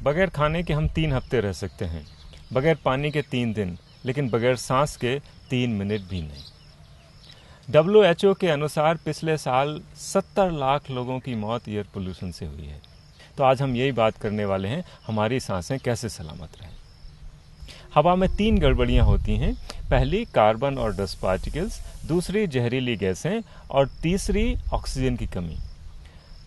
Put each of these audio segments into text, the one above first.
बगैर खाने के हम 3 हफ्ते रह सकते हैं, बगैर पानी के 3 दिन, लेकिन बगैर सांस के 3 मिनट भी नहीं। WHO के अनुसार पिछले साल 70 लाख लोगों की मौत एयर पोल्यूशन से हुई है। तो आज हम यही बात करने वाले हैं, हमारी सांसें कैसे सलामत रहें। हवा में 3 गड़बड़ियाँ होती हैं। पहली कार्बन और डस्ट पार्टिकल्स, दूसरी जहरीली गैसें और तीसरी ऑक्सीजन की कमी।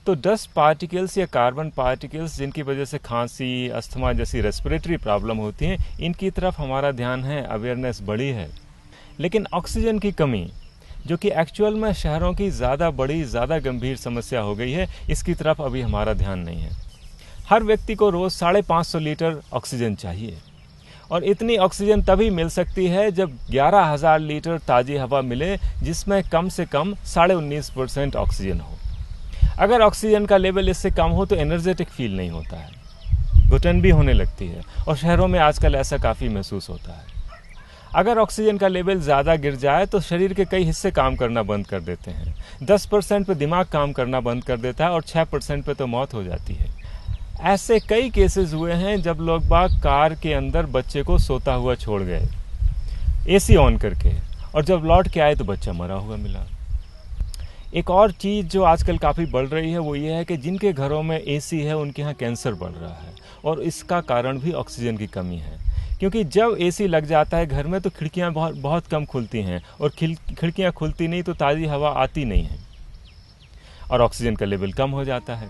तो डस्ट पार्टिकल्स या कार्बन पार्टिकल्स जिनकी वजह से खांसी, अस्थमा जैसी रेस्पिरेटरी प्रॉब्लम होती हैं, इनकी तरफ हमारा ध्यान है, अवेयरनेस बढ़ी है। लेकिन ऑक्सीजन की कमी, जो कि एक्चुअल में शहरों की ज़्यादा गंभीर समस्या हो गई है, इसकी तरफ अभी हमारा ध्यान नहीं है। हर व्यक्ति को रोज़ 550 लीटर ऑक्सीजन चाहिए, और इतनी ऑक्सीजन तभी मिल सकती है जब 11,000 लीटर ताज़ी हवा मिले, जिसमें कम से कम 19.5% ऑक्सीजन हो। अगर ऑक्सीजन का लेवल इससे कम हो तो एनर्जेटिक फील नहीं होता है, घुटन भी होने लगती है, और शहरों में आजकल ऐसा काफ़ी महसूस होता है। अगर ऑक्सीजन का लेवल ज़्यादा गिर जाए तो शरीर के कई हिस्से काम करना बंद कर देते हैं। 10% पे दिमाग काम करना बंद कर देता है और 6% पे तो मौत हो जाती है। ऐसे कई केसेस हुए हैं जब लोग बाग कार के अंदर बच्चे को सोता हुआ छोड़ गए एसी ऑन करके, और जब लौट के आए तो बच्चा मरा हुआ मिला। एक और चीज़ जो आजकल काफ़ी बढ़ रही है वो ये है कि जिनके घरों में एसी है उनके यहाँ कैंसर बढ़ रहा है, और इसका कारण भी ऑक्सीजन की कमी है। क्योंकि जब एसी लग जाता है घर में तो खिड़कियाँ बहुत कम खुलती हैं, और खिड़कियाँ खुलती नहीं तो ताज़ी हवा आती नहीं है, और ऑक्सीजन का लेवल कम हो जाता है।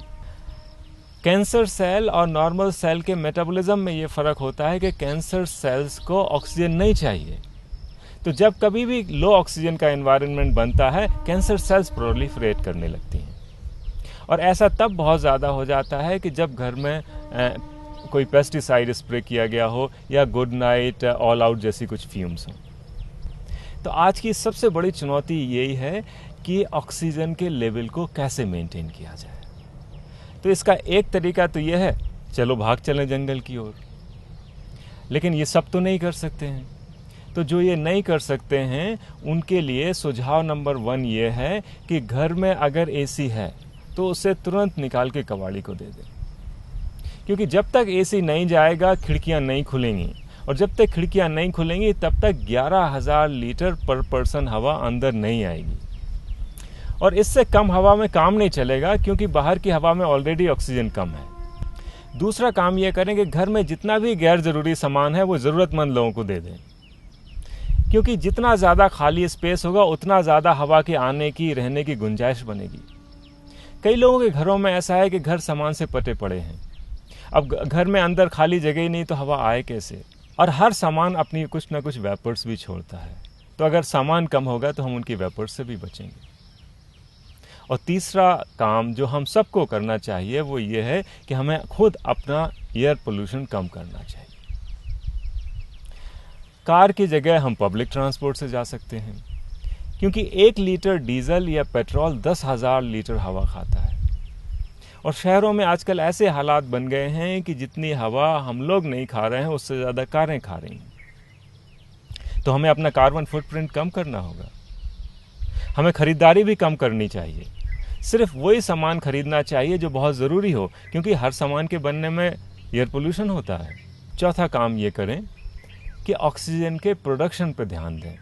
कैंसर सेल और नॉर्मल सेल के मेटाबॉलिज्म में ये फ़र्क होता है कि कैंसर सेल्स को ऑक्सीजन नहीं चाहिए। तो जब कभी भी लो ऑक्सीजन का एनवायरनमेंट बनता है, कैंसर सेल्स प्रोलिफरेट करने लगती हैं, और ऐसा तब बहुत ज़्यादा हो जाता है कि जब घर में कोई पेस्टिसाइड स्प्रे किया गया हो या गुड नाइट, ऑल आउट जैसी कुछ फ्यूम्स हों। तो आज की सबसे बड़ी चुनौती यही है कि ऑक्सीजन के लेवल को कैसे मेंटेन किया जाए। तो इसका एक तरीका तो ये है, चलो भाग चलें जंगल की ओर, लेकिन ये सब तो नहीं कर सकते हैं। तो जो ये नहीं कर सकते हैं उनके लिए सुझाव नंबर 1 ये है कि घर में अगर एसी है तो उसे तुरंत निकाल के कबाड़ी को दे दें, क्योंकि जब तक एसी नहीं जाएगा खिड़कियां नहीं खुलेंगी, और जब तक खिड़कियां नहीं खुलेंगी तब तक 11,000 लीटर पर पर्सन हवा अंदर नहीं आएगी, और इससे कम हवा में काम नहीं चलेगा, क्योंकि बाहर की हवा में ऑलरेडी ऑक्सीजन कम है। दूसरा काम यह करें कि घर में जितना भी गैर ज़रूरी सामान है वो ज़रूरतमंद लोगों को दे दें, क्योंकि जितना ज़्यादा खाली स्पेस होगा उतना ज़्यादा हवा के आने की, रहने की गुंजाइश बनेगी। कई लोगों के घरों में ऐसा है कि घर सामान से पटे पड़े हैं, अब घर में अंदर खाली जगह ही नहीं तो हवा आए कैसे, और हर सामान अपनी कुछ ना कुछ वेपर्स भी छोड़ता है। तो अगर सामान कम होगा तो हम उनकी वेपर्स से भी बचेंगे। और तीसरा काम जो हम सबको करना चाहिए वो ये है कि हमें खुद अपना एयर पोल्यूशन कम करना चाहिए। कार की जगह हम पब्लिक ट्रांसपोर्ट से जा सकते हैं, क्योंकि 1 लीटर डीजल या पेट्रोल 10,000 लीटर हवा खाता है, और शहरों में आजकल ऐसे हालात बन गए हैं कि जितनी हवा हम लोग नहीं खा रहे हैं उससे ज़्यादा कारें खा रही हैं। तो हमें अपना कार्बन फुटप्रिंट कम करना होगा। हमें ख़रीदारी भी कम करनी चाहिए, सिर्फ वही सामान खरीदना चाहिए जो बहुत ज़रूरी हो, क्योंकि हर सामान के बनने में एयर पोल्यूशन होता है। चौथा काम ये करें कि ऑक्सीजन के प्रोडक्शन पर ध्यान दें।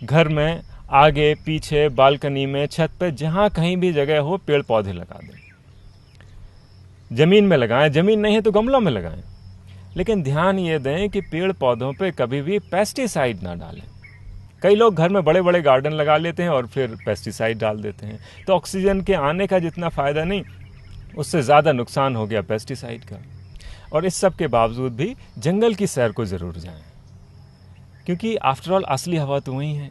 घर में आगे, पीछे, बालकनी में, छत पे, जहाँ कहीं भी जगह हो पेड़ पौधे लगा दें। ज़मीन में लगाएं, ज़मीन नहीं है तो गमलों में लगाएं, लेकिन ध्यान ये दें कि पेड़ पौधों पे कभी भी पेस्टिसाइड ना डालें। कई लोग घर में बड़े बड़े गार्डन लगा लेते हैं और फिर पेस्टिसाइड डाल देते हैं, तो ऑक्सीजन के आने का जितना फ़ायदा नहीं, उससे ज़्यादा नुकसान हो गया पेस्टिसाइड का। और इस सब के बावजूद भी जंगल की सैर को ज़रूर जाएं, क्योंकि आफ्टर ऑल असली हवा तो वही है।